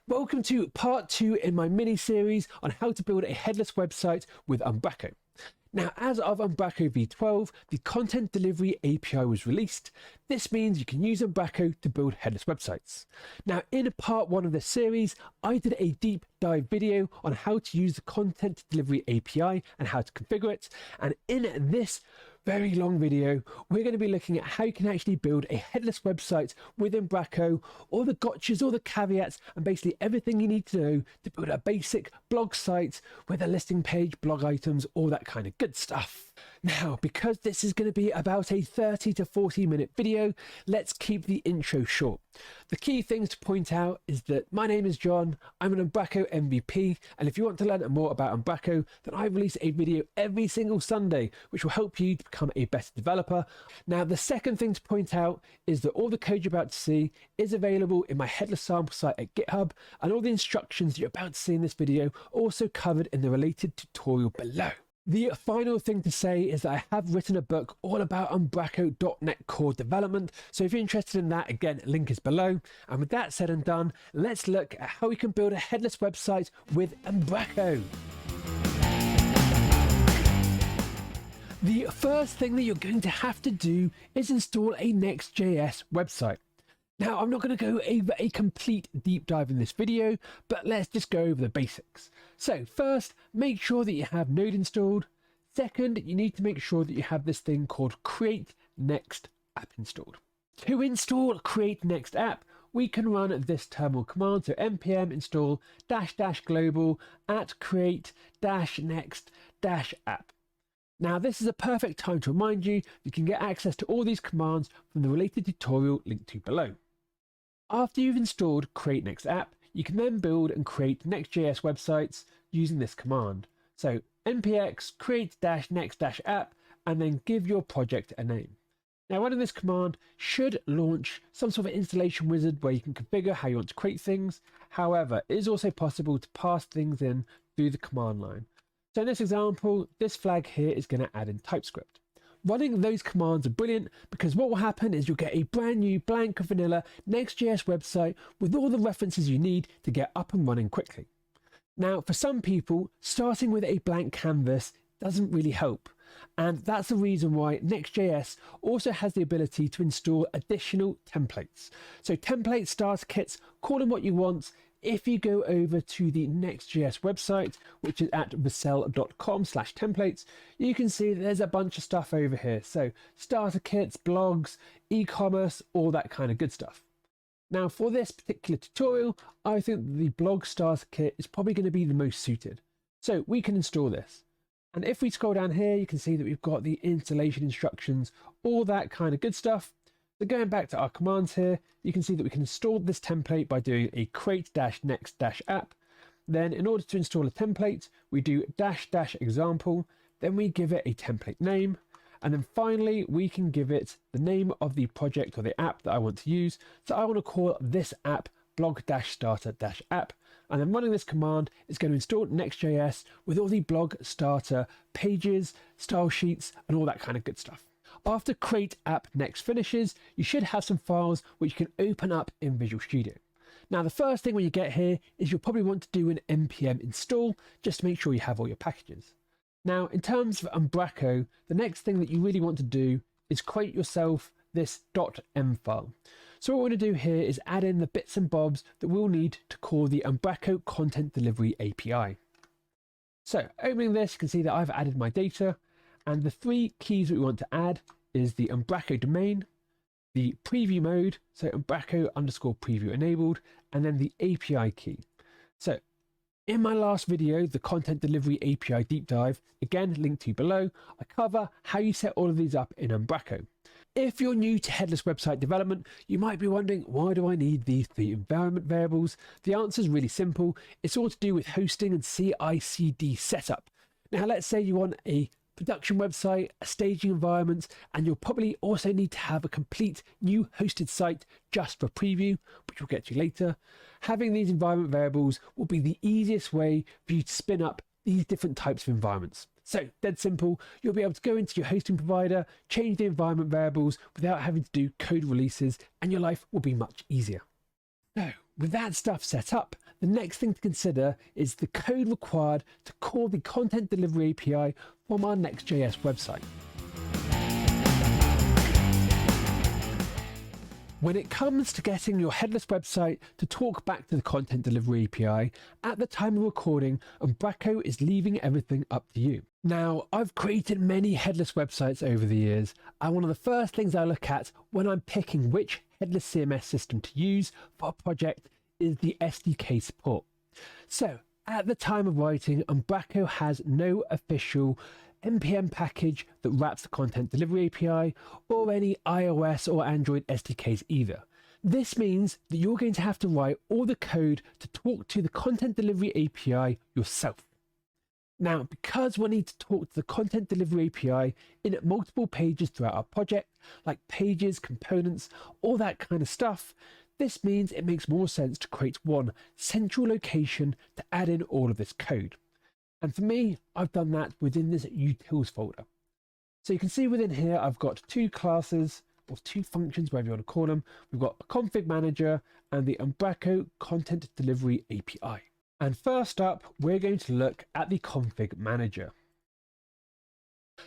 Welcome to part 2 in my mini-series on how to build a headless website with Umbraco. Now, as of Umbraco v12, the Content Delivery API was released. This means you can use Umbraco to build headless websites. Now, in part 1 of this series, I did a deep dive video on how to use the Content Delivery API and how to configure it. And in this very long video, we're going to be looking at how you can actually build a headless website with Umbraco, all the gotchas, all the caveats, and basically everything you need to know to build a basic blog site with a listing page, blog items, all that kind of good stuff. Now, because this is going to be about a 30 to 40 minute video, let's keep the intro short. The key things to point out is that my name is John, I'm an Umbraco MVP, and if you want to learn more about Umbraco, then I release a video every single Sunday, which will help you to become a better developer. Now, the second thing to point out is that all the code you're about to see is available in my headless sample site at GitHub, and all the instructions you're about to see in this video are also covered in the related tutorial below. The final thing to say is that I have written a book all about Umbraco.net core development, so if you're interested in that, again, link is below. And with that said and done, let's look at how we can build a headless website with Umbraco. The first thing that you're going to have to do is install a Next.js website. Now, I'm not going to go over a complete deep dive in this video, but let's just go over the basics. So first, make sure that you have Node installed. Second, you need to make sure that you have this thing called Create Next App installed. To install Create Next App, we can run this terminal command, so npm install -- global @ create -next -app. Now, this is a perfect time to remind you you can get access to all these commands from the related tutorial linked to below. After you've installed Create Next App, you can then build and create Next.js websites using this command. So npx create -next -app and then give your project a name. Now, running this command should launch some sort of installation wizard where you can configure how you want to create things. However, it is also possible to pass things in through the command line. So in this example, this flag here is going to add in TypeScript. Running those commands are brilliant because what will happen is you'll get a brand new blank vanilla Next.js website with all the references you need to get up and running quickly. Now, for some people, starting with a blank canvas doesn't really help. And that's the reason why Next.js also has the ability to install additional templates. So template starter kits, call them what you want. If you go over to the Next.js website, which is at vercel.com/templates, you can see that there's a bunch of stuff over here. So starter kits, blogs, e-commerce, all that kind of good stuff. Now, for this particular tutorial, I think the blog starter kit is probably going to be the most suited. So we can install this. And if we scroll down here, you can see that we've got the installation instructions, all that kind of good stuff. So going back to our commands here, you can see that we can install this template by doing a create -next -app. Then in order to install a template, we do -- example, then we give it a template name. And then finally, we can give it the name of the project or the app that I want to use. So I want to call this app blog -starter -app. And then running this command is going to install Next.js with all the blog starter pages, style sheets, and all that kind of good stuff. After Create App Next finishes, you should have some files which you can open up in Visual Studio. Now, the first thing when you get here is you'll probably want to do an npm install just to make sure you have all your packages. Now, in terms of Umbraco, the next thing that you really want to do is create yourself this .m file. So what we're going to do here is add in the bits and bobs that we'll need to call the Umbraco Content Delivery API. So opening this, you can see that I've added my data. And the three keys that we want to add is the Umbraco domain, the preview mode, so Umbraco_preview enabled, and then the API key. So in my last video, the Content Delivery API deep dive, again linked to below, I cover how you set all of these up in Umbraco. If you're new to headless website development, you might be wondering, why do I need these 3 environment variables? The answer is really simple. It's all to do with hosting and CI/CD setup. Now, let's say you want a production website, a staging environment, and you'll probably also need to have a complete new hosted site just for preview, which we'll get to later. Having these environment variables will be the easiest way for you to spin up these different types of environments. So dead simple, you'll be able to go into your hosting provider, change the environment variables without having to do code releases, and your life will be much easier. So with that stuff set up, the next thing to consider is the code required to call the content delivery API from our Next.js website. When it comes to getting your headless website to talk back to the content delivery API, at the time of recording, Umbraco is leaving everything up to you. Now, I've created many headless websites over the years, and one of the first things I look at when I'm picking which headless CMS system to use for a project is the SDK support. So, at the time of writing, Umbraco has no official NPM package that wraps the content delivery API or any iOS or Android SDKs either. This means that you're going to have to write all the code to talk to the content delivery API yourself. Now, because we need to talk to the content delivery API in multiple pages throughout our project, like pages, components, all that kind of stuff, this means it makes more sense to create one central location to add in all of this code. And for me, I've done that within this utils folder. So you can see within here, I've got two classes or two functions, whatever you want to call them. We've got a config manager and the Umbraco content delivery API. And first up, we're going to look at the config manager.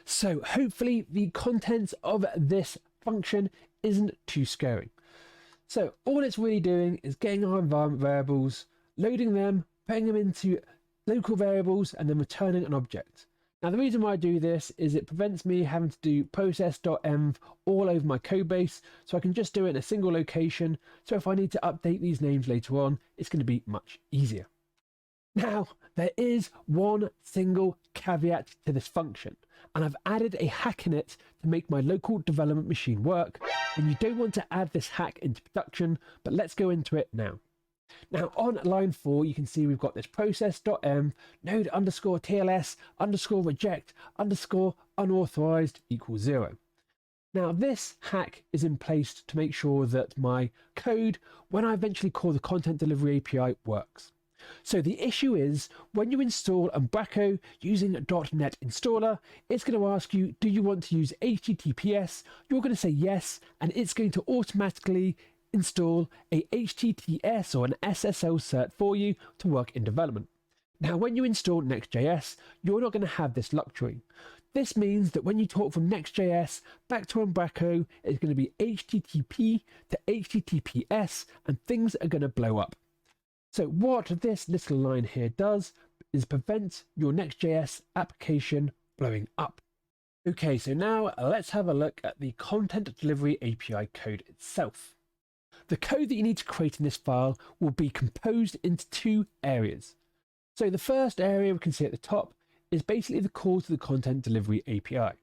So hopefully the contents of this function isn't too scary. So all it's really doing is getting our environment variables, loading them, putting them into local variables, and then returning an object. Now the reason why I do this is it prevents me having to do process.env all over my code base, so I can just do it in a single location. So if I need to update these names later on, it's going to be much easier. Now there is one single caveat to this function, and I've added a hack in it to make my local development machine work, and you don't want to add this hack into production, but let's go into it now. Now on line 4, you can see we've got this process.env node underscore TLS underscore reject underscore unauthorized equals 0. Now this hack is in place to make sure that my code, when I eventually call the content delivery API, works. So the issue is when you install Umbraco using .NET installer, it's going to ask you, do you want to use HTTPS? You're going to say yes, and it's going to automatically install a HTTPS or an SSL cert for you to work in development. Now, when you install Next.js, you're not going to have this luxury. This means that when you talk from Next.js back to Umbraco, it's going to be HTTP to HTTPS, and things are going to blow up. So what this little line here does is prevent your Next.js application blowing up. Okay, so now let's have a look at the content delivery API code itself. The code that you need to create in this file will be composed into two areas. So the first area we can see at the top is basically the call to the content delivery API.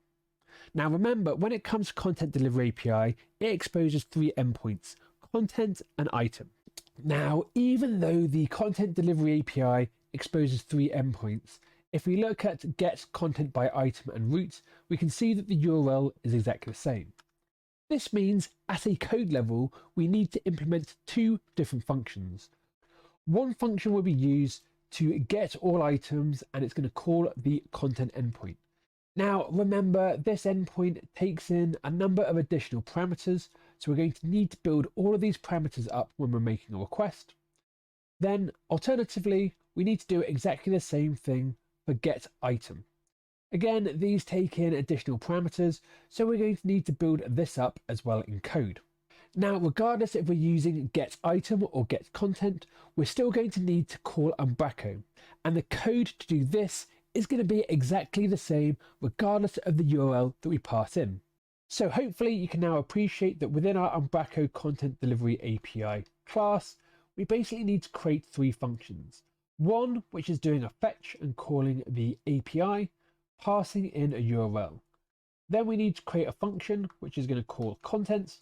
Now remember, when it comes to content delivery API, it exposes three endpoints: content and item. Now, even though the content delivery API exposes three endpoints, if we look at get content by item and route, we can see that the URL is exactly the same. This means at a code level, we need to implement two different functions. One function will be used to get all items, and it's going to call the content endpoint. Now, remember, this endpoint takes in a number of additional parameters, so we're going to need to build all of these parameters up when we're making a request. Then, alternatively, we need to do exactly the same thing for get item. Again, these take in additional parameters, so we're going to need to build this up as well in code. Now, regardless if we're using get item or get content, we're still going to need to call Umbraco, and the code to do this is going to be exactly the same regardless of the URL that we pass in. So hopefully you can now appreciate that within our Umbraco content delivery API class, we basically need to create three functions. One, which is doing a fetch and calling the API, passing in a URL. Then we need to create a function which is going to call contents.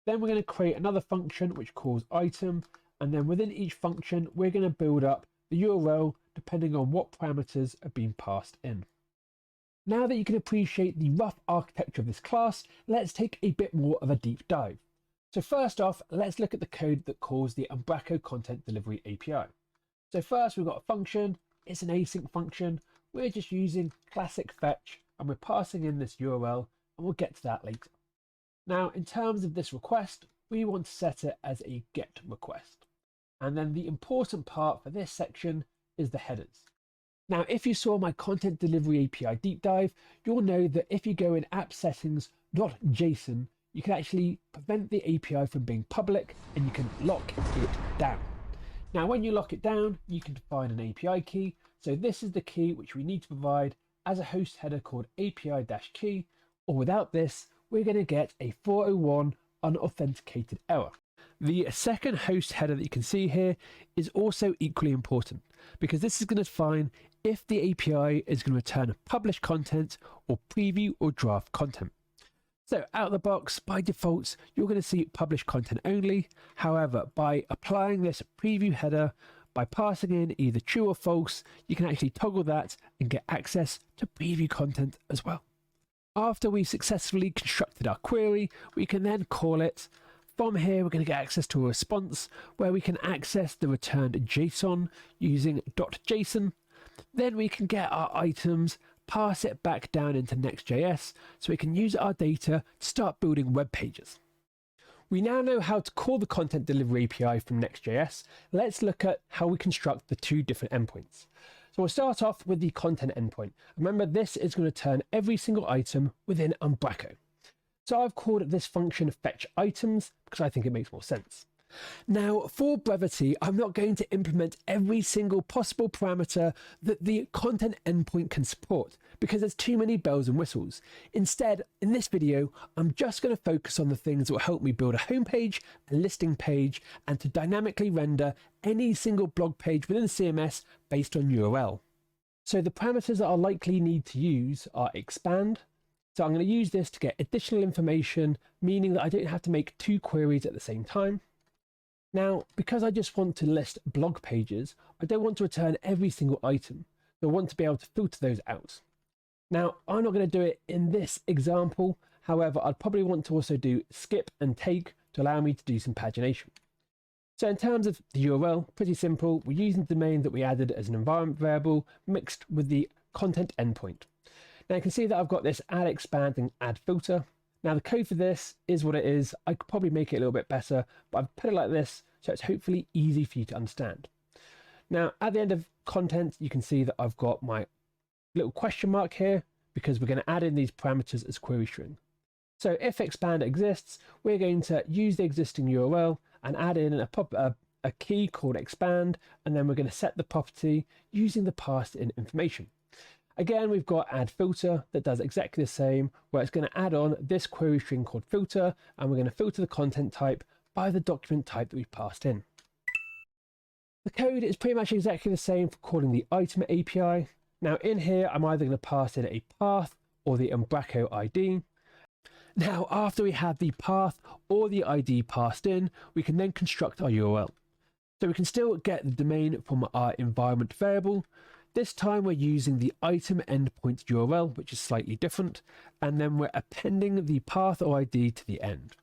Then we're going to create another function which calls item, and then within each function we're going to build up the URL depending on what parameters are being passed in. Now that you can appreciate the rough architecture of this class, let's take a bit more of a deep dive. So first off, let's look at the code that calls the Umbraco content delivery API. So first we've got a function, it's an async function. We're just using classic fetch and we're passing in this URL, and we'll get to that later. Now, in terms of this request, we want to set it as a GET request. And then the important part for this section is the headers. Now, if you saw my content delivery API deep dive, you'll know that if you go in app settings, not JSON, you can actually prevent the API from being public and you can lock it down. Now, when you lock it down, you can define an API key. So this is the key which we need to provide as a host header called API-key, or without this, we're going to get a 401 unauthenticated error. The second host header that you can see here is also equally important because this is going to define if the API is going to return published content or preview or draft content. So out of the box, by default, you're going to see published content only. However, by applying this preview header, by passing in either true or false, you can actually toggle that and get access to preview content as well. After we've successfully constructed our query, we can then call it. From here, we're going to get access to a response where we can access the returned JSON using .json. Then we can get our items, pass it back down into Next.js so we can use our data to start building web pages. We now know how to call the content delivery API from Next.js. Let's look at how we construct the two different endpoints. So we'll start off with the content endpoint. Remember, this is going to turn every single item within Umbraco. So I've called this function fetch items because I think it makes more sense. Now, for brevity, I'm not going to implement every single possible parameter that the content endpoint can support because there's too many bells and whistles. Instead, in this video, I'm just going to focus on the things that will help me build a homepage, a listing page, and to dynamically render any single blog page within the CMS based on URL. So the parameters that I'll likely need to use are expand. So I'm going to use this to get additional information, meaning that I don't have to make two queries at the same time. Now, because I just want to list blog pages, I don't want to return every single item. So I want to be able to filter those out. Now, I'm not going to do it in this example. However, I'd probably want to also do skip and take to allow me to do some pagination. So in terms of the URL, pretty simple. We're using the domain that we added as an environment variable mixed with the content endpoint. Now you can see that I've got this add expand and add filter. Now the code for this is what it is. I could probably make it a little bit better, but I've put it like this so it's hopefully easy for you to understand. Now at the end of content, you can see that I've got my little question mark here because we're going to add in these parameters as query string. So if expand exists, we're going to use the existing URL and add in a key called expand, and then we're going to set the property using the passed in information. Again, we've got add filter that does exactly the same, where it's going to add on this query string called filter, and we're going to filter the content type by the document type that we've passed in. The code is pretty much exactly the same for calling the item API. Now in here, I'm either going to pass in a path or the Umbraco ID. Now, after we have the path or the ID passed in, we can then construct our URL. So we can still get the domain from our environment variable. This time we're using the item endpoint URL, which is slightly different, and then we're appending the path or ID to the end.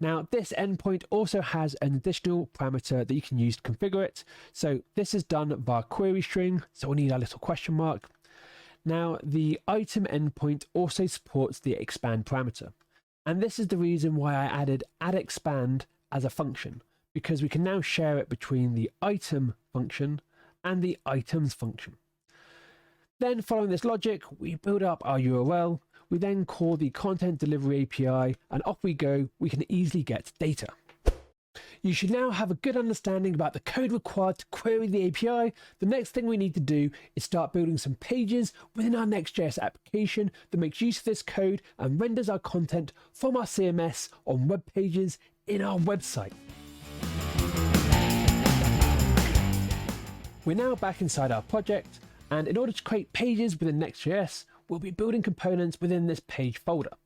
Now, this endpoint also has an additional parameter that you can use to configure it. So this is done via query string, so we'll need our little question mark. Now, the item endpoint also supports the expand parameter. And this is the reason why I added add expand as a function, because we can now share it between the item function and the items function. Then following this logic, we build up our URL. We then call the content delivery API, and off we go. We can easily get data. You should now have a good understanding about the code required to query the API. The next thing we need to do is start building some pages within our Next.js application that makes use of this code and renders our content from our CMS on web pages in our website. We're now back inside our project, and in order to create pages within Next.js, we'll be building components within this page folder.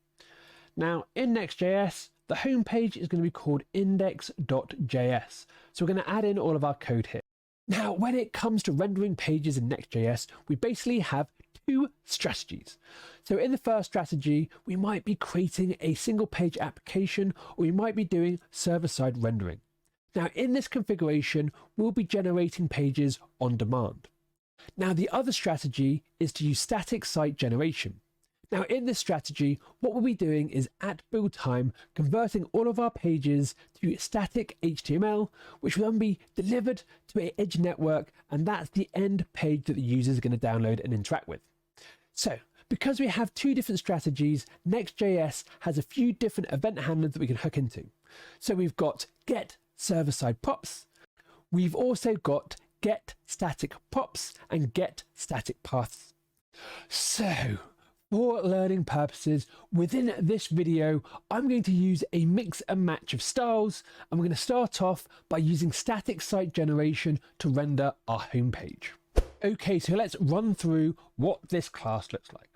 Now in Next.js, the home page is going to be called index.js. So we're going to add in all of our code here. Now, when it comes to rendering pages in Next.js, we basically have two strategies. So in the first strategy, we might be creating a single page application, or we might be doing server-side rendering. Now in this configuration, we'll be generating pages on demand. Now the other strategy is to use static site generation. Now in this strategy, what we'll be doing is at build time, converting all of our pages to static HTML, which will then be delivered to an edge network, and that's the end page that the user is going to download and interact with. So because we have two different strategies, Next.js has a few different event handlers that we can hook into. So we've got get server-side props, we've also got get static props and get static paths. So for learning purposes, within this video, I'm going to use a mix and match of styles, and we're going to start off by using static site generation to render our home page. Okay, so let's run through what this class looks like.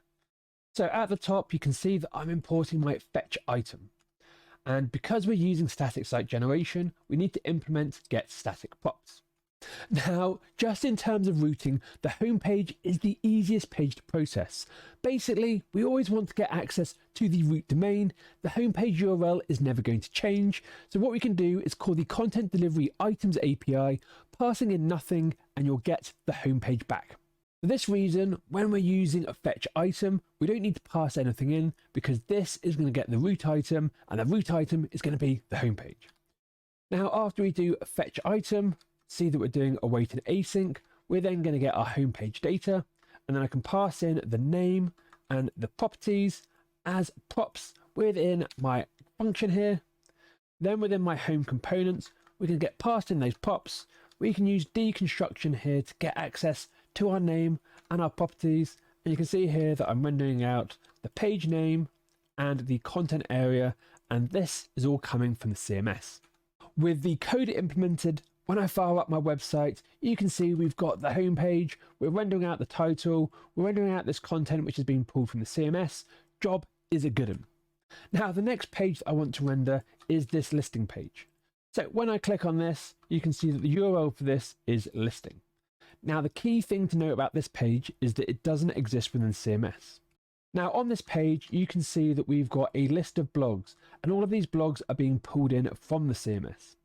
So at the top, you can see that I'm importing my fetch item. And because we're using static site generation, we need to implement get static props. Now, just in terms of routing, the home page is the easiest page to process. Basically, we always want to get access to the root domain. The home page URL is never going to change. So what we can do is call the content delivery items API, passing in nothing, and you'll get the home page back. For this reason, when we're using a fetch item, we don't need to pass anything in because this is going to get the root item, and the root item is going to be the home page. Now, after we do a fetch item, see that we're doing await and async, we're then going to get our home page data, and then I can pass in the name and the properties as props within my function here. Then within my home components, we can get passed in those props. We can use deconstruction here to get access to our name and our properties, and you can see here that I'm rendering out the page name and the content area, and this is all coming from the CMS. With the code implemented, when I fire up my website, you can see we've got the home page, we're rendering out the title, we're rendering out this content which has been pulled from the CMS. Job is a good one. Now the next page that I want to render is this listing page. So when I click on this, you can see that the URL for this is listing. Now the key thing to note about this page is that it doesn't exist within CMS. Now on this page, you can see that we've got a list of blogs, and all of these blogs are being pulled in from the CMS.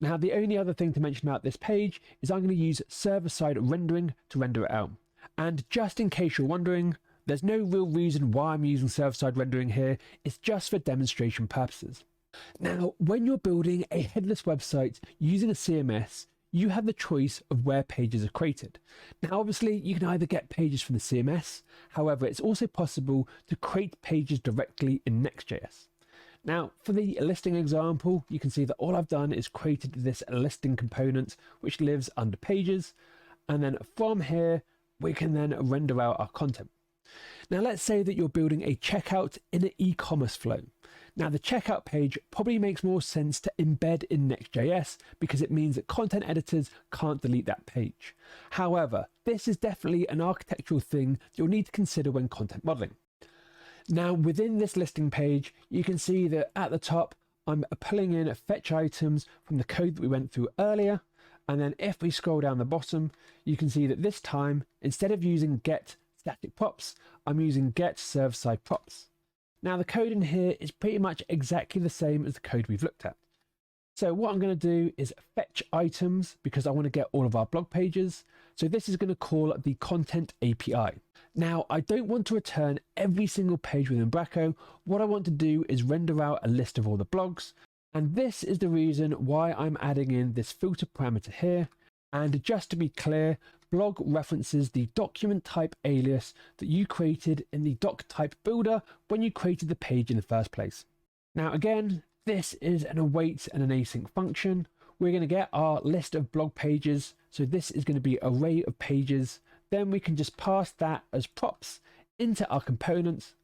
Now, the only other thing to mention about this page is I'm going to use server-side rendering to render it out. And just in case you're wondering, there's no real reason why I'm using server-side rendering here. It's just for demonstration purposes. Now, when you're building a headless website using a CMS, you have the choice of where pages are created. Now, obviously, you can either get pages from the CMS. However, it's also possible to create pages directly in Next.js. Now, for the listing example, you can see that all I've done is created this listing component, which lives under pages. And then from here, we can then render out our content. Now, let's say that you're building a checkout in an e-commerce flow. Now, the checkout page probably makes more sense to embed in Next.js because it means that content editors can't delete that page. However, this is definitely an architectural thing you'll need to consider when content modeling. Now within this listing page, you can see that at the top, I'm pulling in fetch items from the code that we went through earlier. And then if we scroll down the bottom, you can see that this time, instead of using get static props, I'm using get server-side props. Now the code in here is pretty much exactly the same as the code we've looked at. So what I'm going to do is fetch items because I want to get all of our blog pages. So this is going to call the content API. Now, I don't want to return every single page with Umbraco. What I want to do is render out a list of all the blogs. And this is the reason why I'm adding in this filter parameter here. And just to be clear, blog references the document type alias that you created in the doc type builder when you created the page in the first place. Now, again, this is an await and an async function. We're going to get our list of blog pages. So this is going to be an array of pages. Then we can just pass that as props into our components.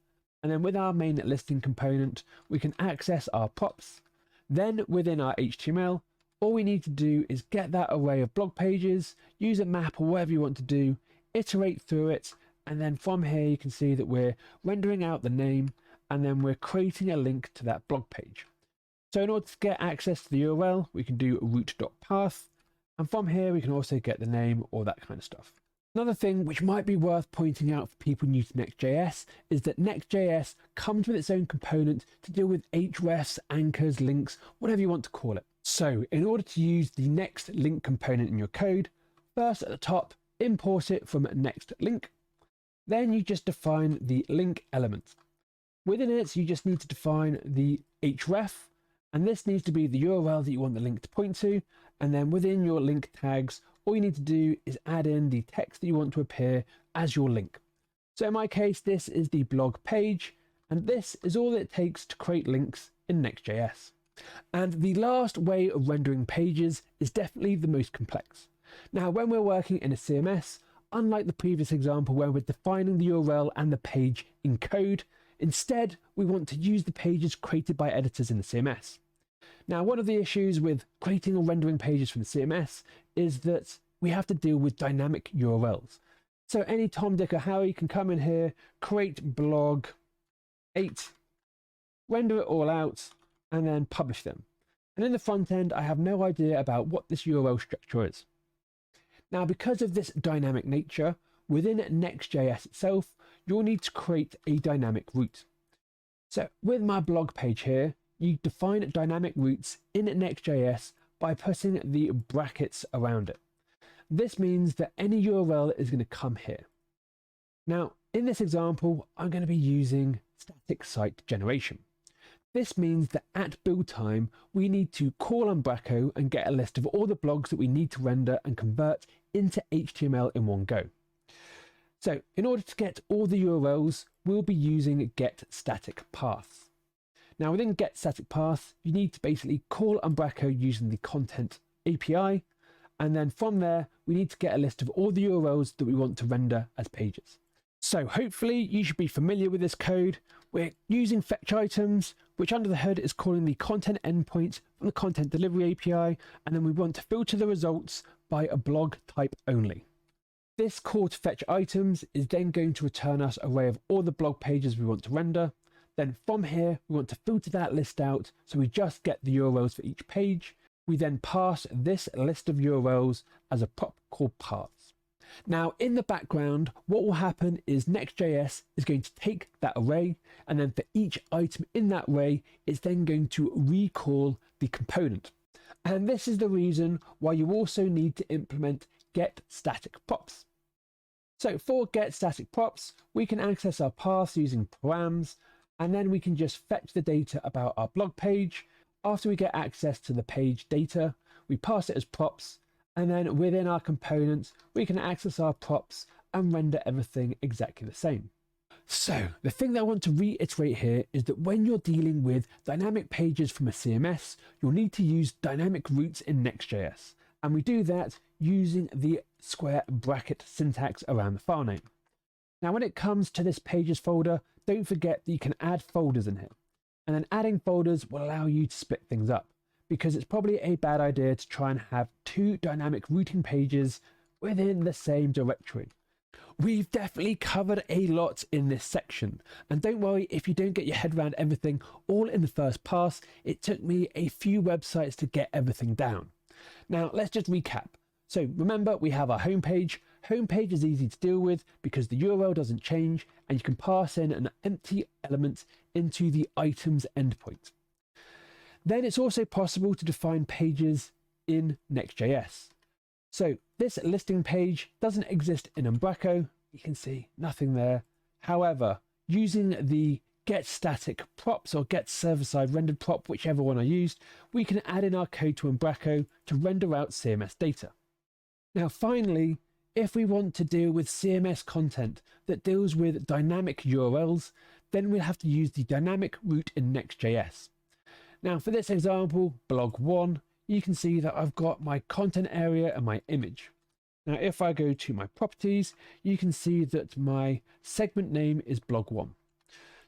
And then with our main listing component, we can access our props. Then within our HTML, all we need to do is get that array of blog pages, use a map or whatever you want to do, iterate through it. And then from here, you can see that we're rendering out the name and then we're creating a link to that blog page. So in order to get access to the URL, we can do root.path. And from here, we can also get the name or that kind of stuff. Another thing which might be worth pointing out for people new to Next.js is that Next.js comes with its own component to deal with hrefs, anchors, links, whatever you want to call it. So in order to use the next link component in your code, first at the top, import it from next link. Then you just define the link element. Within it, you just need to define the href, and this needs to be the URL that you want the link to point to. And then within your link tags, all you need to do is add in the text that you want to appear as your link. So in my case, this is the blog page, and this is all it takes to create links in Next.js. And the last way of rendering pages is definitely the most complex. Now, when we're working in a CMS, unlike the previous example where we're defining the URL and the page in code, instead, we want to use the pages created by editors in the CMS. Now, one of the issues with creating or rendering pages from the CMS is that we have to deal with dynamic URLs. So any Tom, Dick, or Harry can come in here, create blog 8, render it all out, and then publish them. And in the front end, I have no idea about what this URL structure is. Now, because of this dynamic nature, within Next.js itself, you'll need to create a dynamic route. So with my blog page here, you define dynamic routes in Next.js by putting the brackets around it. This means that any URL is going to come here. Now, in this example, I'm going to be using static site generation. This means that at build time, we need to call Umbraco and get a list of all the blogs that we need to render and convert into HTML in one go. So in order to get all the URLs, we'll be using getStaticPath. Now within getStaticPath, you need to basically call Umbraco using the content API, and then from there, we need to get a list of all the URLs that we want to render as pages. So hopefully you should be familiar with this code. We're using fetch items, which under the hood is calling the content endpoint from the content delivery API, and then we want to filter the results by a blog type only. This call to fetch items is then going to return us an array of all the blog pages we want to render. Then from here, we want to filter that list out so we just get the URLs for each page. We then pass this list of URLs as a prop called paths. Now in the background, what will happen is Next.js is going to take that array, and then for each item in that array, it's then going to recall the component. And this is the reason why you also need to implement getStaticProps. So for getStaticProps, we can access our paths using params, and then we can just fetch the data about our blog page. After we get access to the page data, we pass it as props, and then within our components, we can access our props and render everything exactly the same. So the thing that I want to reiterate here is that when you're dealing with dynamic pages from a CMS, you'll need to use dynamic routes in Next.js. And we do that using the square bracket syntax around the file name. Now, when it comes to this pages folder, don't forget that you can add folders in here. And then adding folders will allow you to split things up, because it's probably a bad idea to try and have two dynamic routing pages within the same directory. We've definitely covered a lot in this section, and don't worry if you don't get your head around everything all in the first pass. It took me a few websites to get everything down. Now let's just recap. So remember, we have our homepage. Homepage is easy to deal with because the URL doesn't change, and you can pass in an empty element into the items endpoint. Then it's also possible to define pages in Next.js. So this listing page doesn't exist in Umbraco. You can see nothing there. However, using the getStaticProps or getServer-side rendered prop, whichever one I used, we can add in our code to Umbraco to render out CMS data. Now finally, if we want to deal with CMS content that deals with dynamic URLs, then we'll have to use the dynamic route in Next.js. Now for this example, blog 1, you can see that I've got my content area and my image. Now if I go to my properties, you can see that my segment name is blog 1.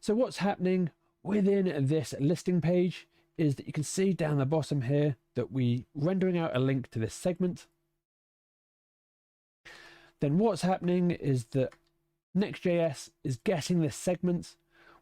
So what's happening within this listing page is that you can see down the bottom here that we're rendering out a link to this segment. Then what's happening is that Next.js is getting this segment.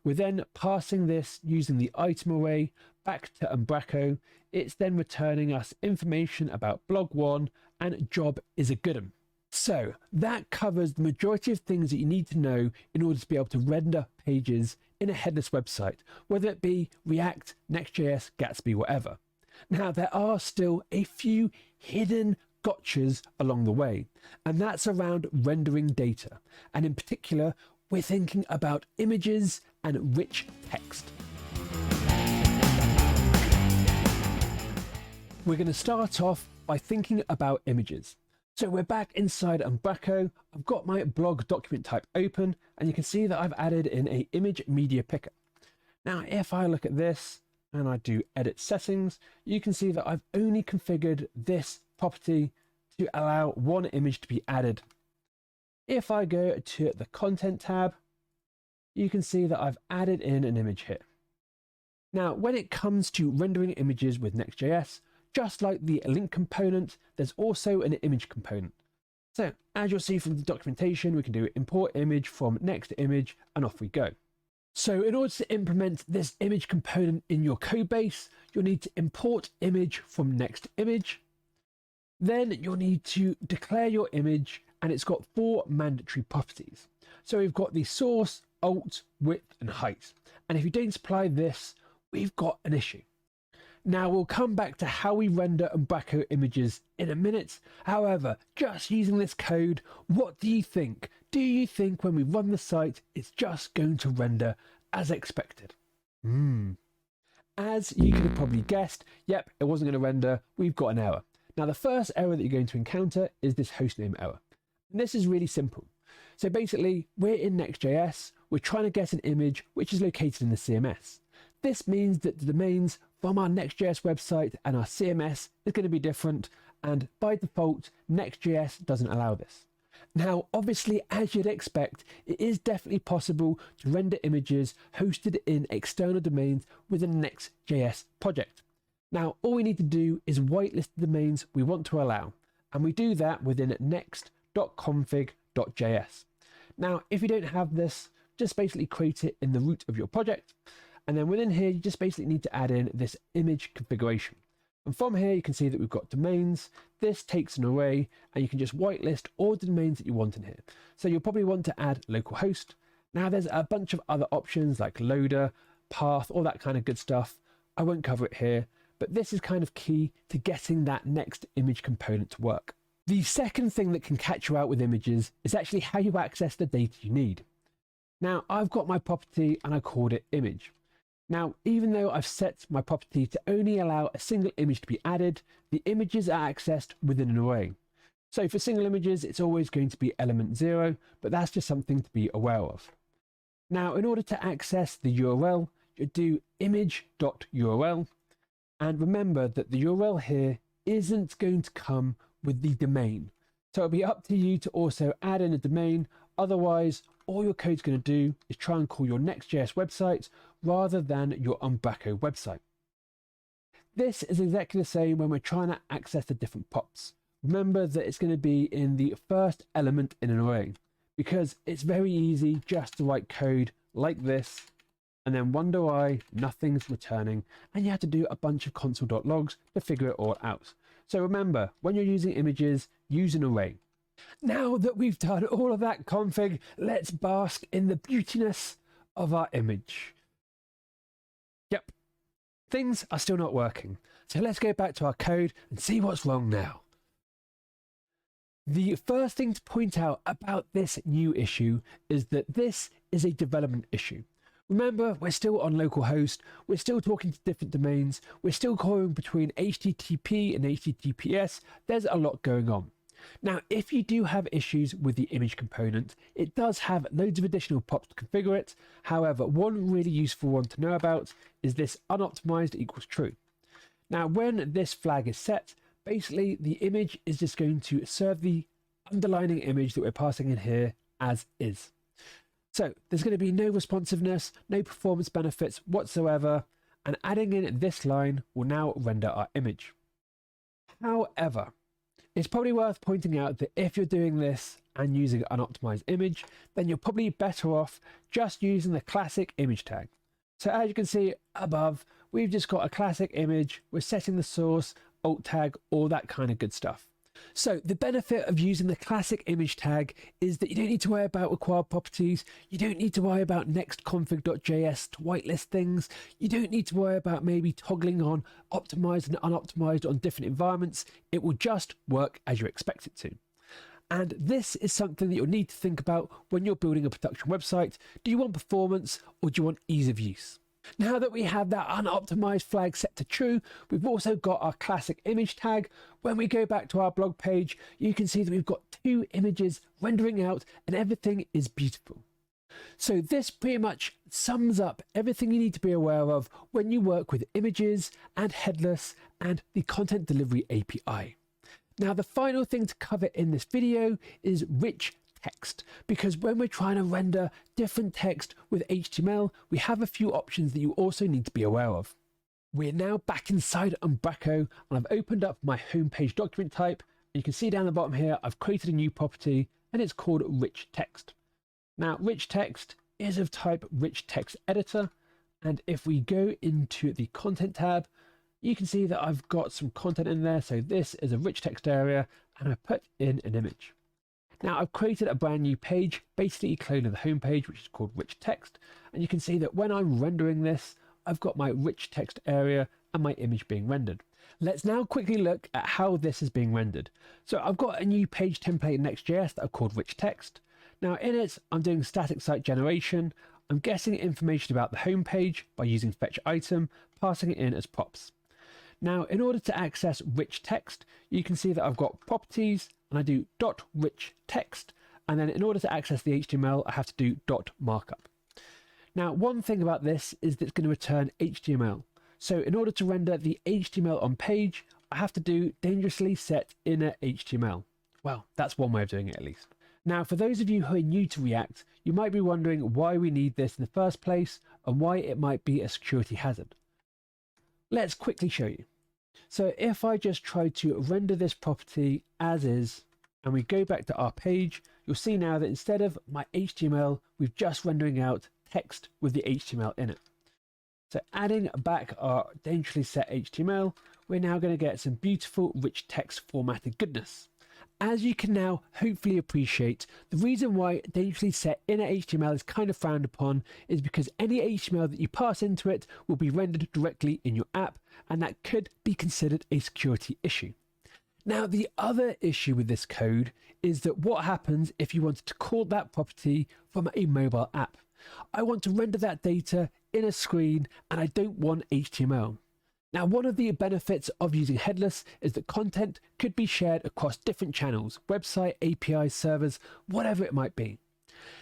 We're then passing this using the item array back to Umbraco. It's then returning us information about blog 1 and job is a good 'un. So that covers the majority of things that you need to know in order to be able to render pages in a headless website, whether it be React, Next.js, Gatsby, whatever. Now there are still a few hidden gotchas along the way, and that's around rendering data. And in particular, we're thinking about images and rich text. We're going to start off by thinking about images. So we're back inside Umbraco. I've got my blog document type open, and you can see that I've added in an image media picker. Now, if I look at this and I do edit settings, you can see that I've only configured this property to allow one image to be added. If I go to the content tab, you can see that I've added in an image here. Now, when it comes to rendering images with Next.js, just like the link component, there's also an image component. So as you'll see from the documentation, we can do import image from next image, and off we go. So in order to implement this image component in your code base, you'll need to import image from next image. Then you'll need to declare your image, and it's got 4 mandatory properties. So we've got the source, alt, width, and height. And if you don't supply this, we've got an issue. Now we'll come back to how we render Umbraco images in a minute. However, just using this code, what do you think? Do you think when we run the site, it's just going to render as expected? As you could have probably guessed, yep, it wasn't going to render. We've got an error. Now the first error that you're going to encounter is this hostname error. And this is really simple. So basically, we're in Next.js. We're trying to get an image which is located in the CMS. This means that the domains from our Next.js website and our CMS is going to be different, and by default, Next.js doesn't allow this. Now, obviously, as you'd expect, it is definitely possible to render images hosted in external domains within a Next.js project. Now, all we need to do is whitelist the domains we want to allow, and we do that within next.config.js. Now, if you don't have this, just basically create it in the root of your project. And then within here, you just basically need to add in this image configuration. And from here, you can see that we've got domains. This takes an array, and you can just whitelist all the domains that you want in here. So you'll probably want to add localhost. Now there's a bunch of other options like loader, path, all that kind of good stuff. I won't cover it here, but this is kind of key to getting that next image component to work. The second thing that can catch you out with images is actually how you access the data you need. Now I've got my property and I called it image. Now, even though I've set my property to only allow a single image to be added, the images are accessed within an array. So for single images, it's always going to be element 0, but that's just something to be aware of. Now, in order to access the URL, you do image.url, and remember that the URL here isn't going to come with the domain. So it'll be up to you to also add in a domain. Otherwise, all your code's going to do is try and call your Next.js website rather than your Umbraco website. This is exactly the same when we're trying to access the different pops. Remember that it's going to be in the first element in an array, because it's very easy just to write code like this and then wonder why nothing's returning, and you have to do a bunch of console.logs to figure it all out. So remember, when you're using images, use an array. Now that we've done all of that config, let's bask in the beautiness of our image. Yep, things are still not working. So let's go back to our code and see what's wrong now. The first thing to point out about this new issue is that this is a development issue. Remember, we're still on localhost, we're still talking to different domains, we're still calling between HTTP and HTTPS, there's a lot going on. Now, if you do have issues with the image component, it does have loads of additional pops to configure it. However, one really useful one to know about is this unoptimized equals true. Now, when this flag is set, basically the image is just going to serve the underlining image that we're passing in here as is. So there's going to be no responsiveness, no performance benefits whatsoever, and adding in this line will now render our image. However, it's probably worth pointing out that if you're doing this and using an optimized image, then you're probably better off just using the classic image tag. So as you can see above, we've just got a classic image, we're setting the source, alt tag, all that kind of good stuff. So the benefit of using the classic image tag is that you don't need to worry about required properties. You don't need to worry about next.config.js to whitelist things. You don't need to worry about maybe toggling on optimized and unoptimized on different environments. It will just work as you expect it to. And this is something that you'll need to think about when you're building a production website. Do you want performance or do you want ease of use? Now that we have that unoptimized flag set to true, we've also got our classic image tag. When we go back to our blog page, you can see that we've got 2 images rendering out and everything is beautiful. So this pretty much sums up everything you need to be aware of when you work with images and headless and the content delivery API. Now, the final thing to cover in this video is rich text, because when we're trying to render different text with HTML, we have a few options that you also need to be aware of. We're now back inside Umbraco and I've opened up my homepage document type. And you can see down the bottom here, I've created a new property and it's called rich text. Now, rich text is of type rich text editor. And if we go into the content tab, you can see that I've got some content in there. So this is a rich text area and I put in an image. Now I've created a brand new page, basically a clone of the home page, which is called rich text. And you can see that when I'm rendering this, I've got my rich text area and my image being rendered. Let's now quickly look at how this is being rendered. So I've got a new page template in Next.js that I've called rich text. Now in it, I'm doing static site generation. I'm getting information about the home page by using fetch item, passing it in as props. Now, in order to access rich text, you can see that I've got properties and I do .rich text. And then in order to access the HTML, I have to do .markup. Now, one thing about this is that it's going to return HTML. So in order to render the HTML on page, I have to do dangerously set inner HTML. Well, that's one way of doing it at least. Now, for those of you who are new to React, you might be wondering why we need this in the first place and why it might be a security hazard. Let's quickly show you. So if I just try to render this property as is, and we go back to our page, you'll see now that instead of my HTML, we're just rendering out text with the HTML in it. So adding back our dangerously set HTML, we're now going to get some beautiful rich text formatted goodness. As you can now hopefully appreciate, the reason why dangerously set inner HTML is kind of frowned upon is because any HTML that you pass into it will be rendered directly in your app, and that could be considered a security issue. Now, the other issue with this code is that what happens if you wanted to call that property from a mobile app? I want to render that data in a screen and I don't want HTML. Now, one of the benefits of using headless is that content could be shared across different channels, website, API, servers, whatever it might be.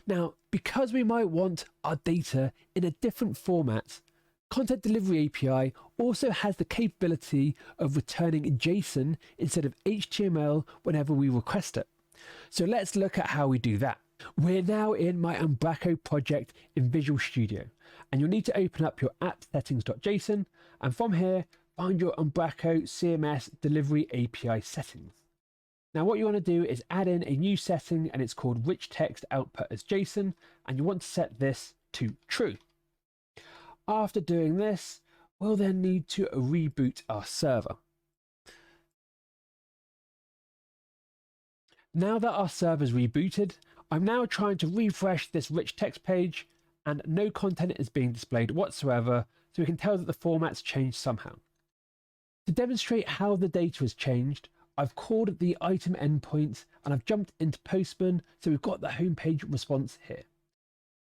Now, because we might want our data in a different format, Content Delivery API also has the capability of returning JSON instead of HTML whenever we request it. So let's look at how we do that. We're now in my Umbraco project in Visual Studio, and you'll need to open up your app settings.json, and from here, find your Umbraco CMS Delivery API settings. Now what you want to do is add in a new setting, and it's called rich text output as JSON, and you want to set this to true. After doing this, we'll then need to reboot our server. Now that our server's rebooted, I'm now trying to refresh this rich text page and no content is being displayed whatsoever, so we can tell that the format's changed somehow. To demonstrate how the data has changed, I've called the item endpoint and I've jumped into Postman, so we've got the homepage response here.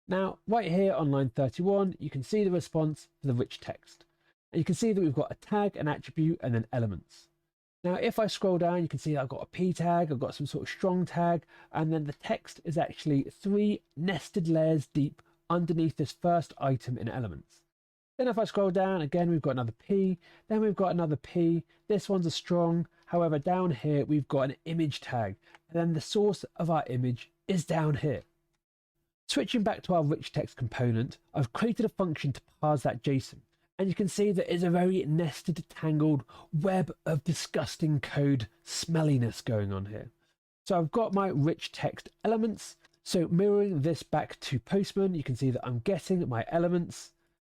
Now, right here on line 31, you can see the response to the rich text. And you can see that we've got a tag, an attribute, and then elements. Now, if I scroll down, you can see I've got a p tag, I've got some sort of strong tag, and then the text is actually 3 nested layers deep underneath this first item in elements. Then if I scroll down, again, we've got another p, then we've got another p, this one's a strong, however, down here, we've got an image tag, and then the source of our image is down here. Switching back to our rich text component, I've created a function to parse that JSON. And you can see that it's a very nested, tangled web of disgusting code smelliness going on here. So I've got my rich text elements. So mirroring this back to Postman, you can see that I'm getting my elements.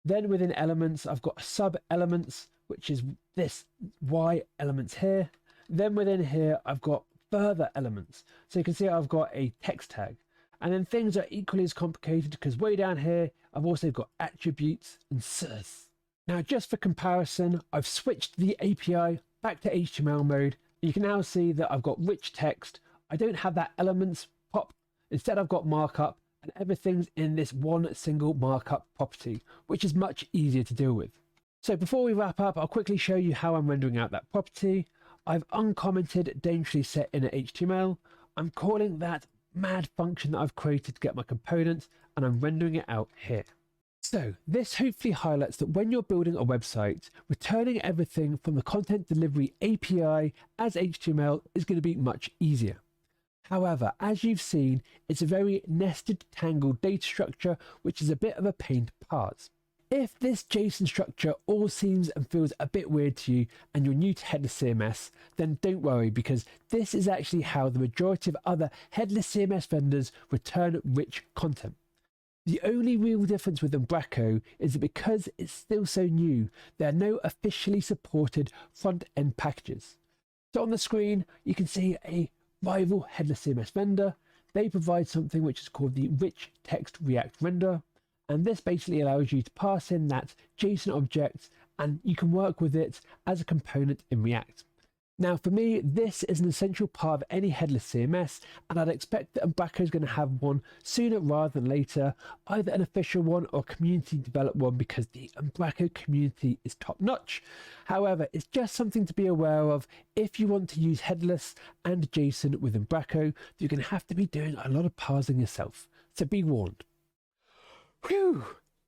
Then within elements, I've got sub elements, which is this Y elements here. Then within here, I've got further elements. So you can see I've got a text tag. And then things are equally as complicated because way down here, I've also got attributes and source. Now, just for comparison, I've switched the API back to HTML mode. You can now see that I've got rich text. I don't have that elements pop. Instead, I've got markup and everything's in this one single markup property, which is much easier to deal with. So before we wrap up, I'll quickly show you how I'm rendering out that property. I've uncommented dangerously set in HTML. I'm calling that mad function that I've created to get my components, and I'm rendering it out here. So this hopefully highlights that when you're building a website, returning everything from the content delivery API as HTML is going to be much easier. However, as you've seen, it's a very nested, tangled data structure, which is a bit of a pain to parse. If this JSON structure all seems and feels a bit weird to you and you're new to headless CMS, then don't worry, because this is actually how the majority of other headless CMS vendors return rich content. The only real difference with Umbraco is that because it's still so new, there are no officially supported front-end packages. So on the screen, you can see a rival headless CMS vendor. They provide something which is called the Rich Text React Render. And this basically allows you to pass in that JSON object and you can work with it as a component in React. Now for me, this is an essential part of any headless CMS, and I'd expect that Umbraco is going to have one sooner rather than later, either an official one or a community developed one, because the Umbraco community is top notch. However, it's just something to be aware of if you want to use headless and JSON with Umbraco. You're going to have to be doing a lot of parsing yourself, so be warned. Whew!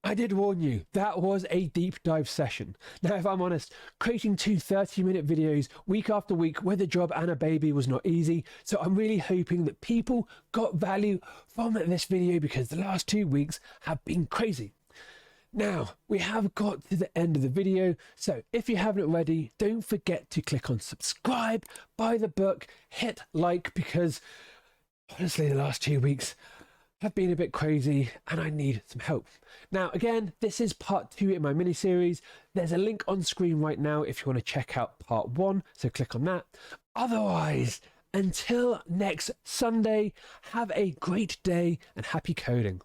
I did warn you, that was a deep dive session. Now, if I'm honest, creating two 30-minute videos week after week with a job and a baby was not easy, so I'm really hoping that people got value from this video, because the last 2 weeks have been crazy. Now, we have got to the end of the video, so if you haven't already, don't forget to click on subscribe, buy the book, hit like, because honestly, the last 2 weeks have been a bit crazy and I need some help. Now again, this is part 2 in my mini series. There's a link on screen right now if you want to check out part 1, so click on that. Otherwise, until next Sunday, have a great day and happy coding.